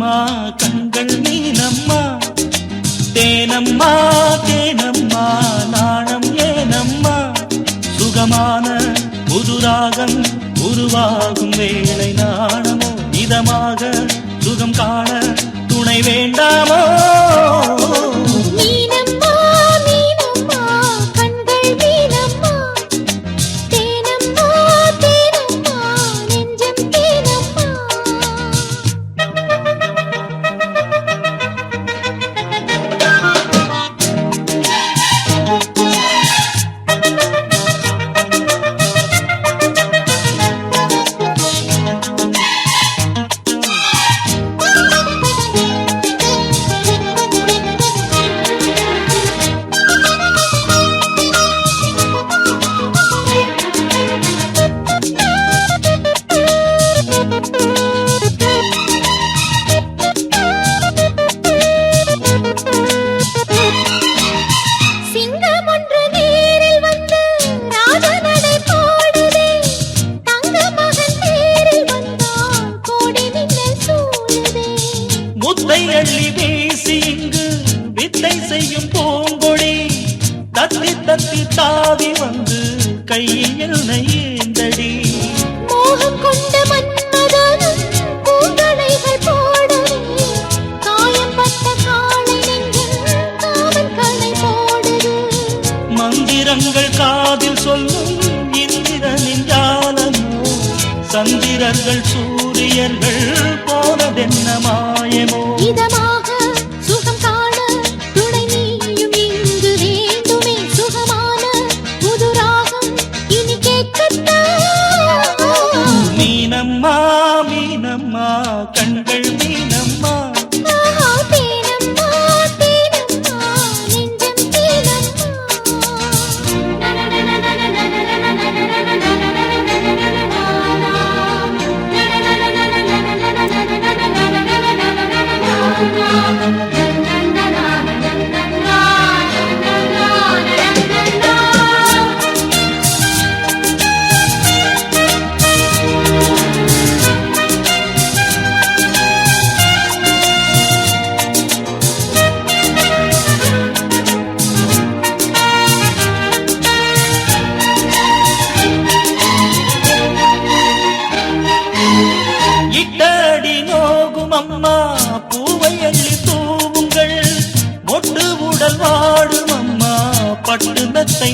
மீனம்மா கண்கள் மீனம்மா தேனம்மா தேனம்மா நாணம் ஏனம்மா சுகமான புதுராகம் உருவாகும் வேளை நாணமோ இதமாக சுகம் காண துணை வேண்டாமோ அள்ளி வீசி இங்கு வித்தை செய்யும் பூங்கொடி தத்தி தத்தி தாவி வந்து கையில் என்னை ஏந்தடி மோகம் கொண்ட மன்மதனும் பூங்களைகள் போடவே காயம் பட்ட காளை நெஞ்சில் காவல் கலை போடுது மந்திரங்கள் காதில் சொல்லும் இந்திரனின் ஜாலமோ சந்திரர்கள் சூரியர்கள் போனதென்ன மாயமோ இதமாக சுகம் காண துணை நீயும் இங்கு வேண்டுமே சுகமான புதுராகம் இனி கேட்கத்தான் மீனம்மா மீனம்மா கண்கள் மீனம்மா தேனம்மா தேனம்மா நெஞ்சம் இட்டடி நோகும் அம்மா பூவை அள்ளி தூவுங்கள் மொட்டு உடல் வாடும் அம்மா பட்டு மெத்தை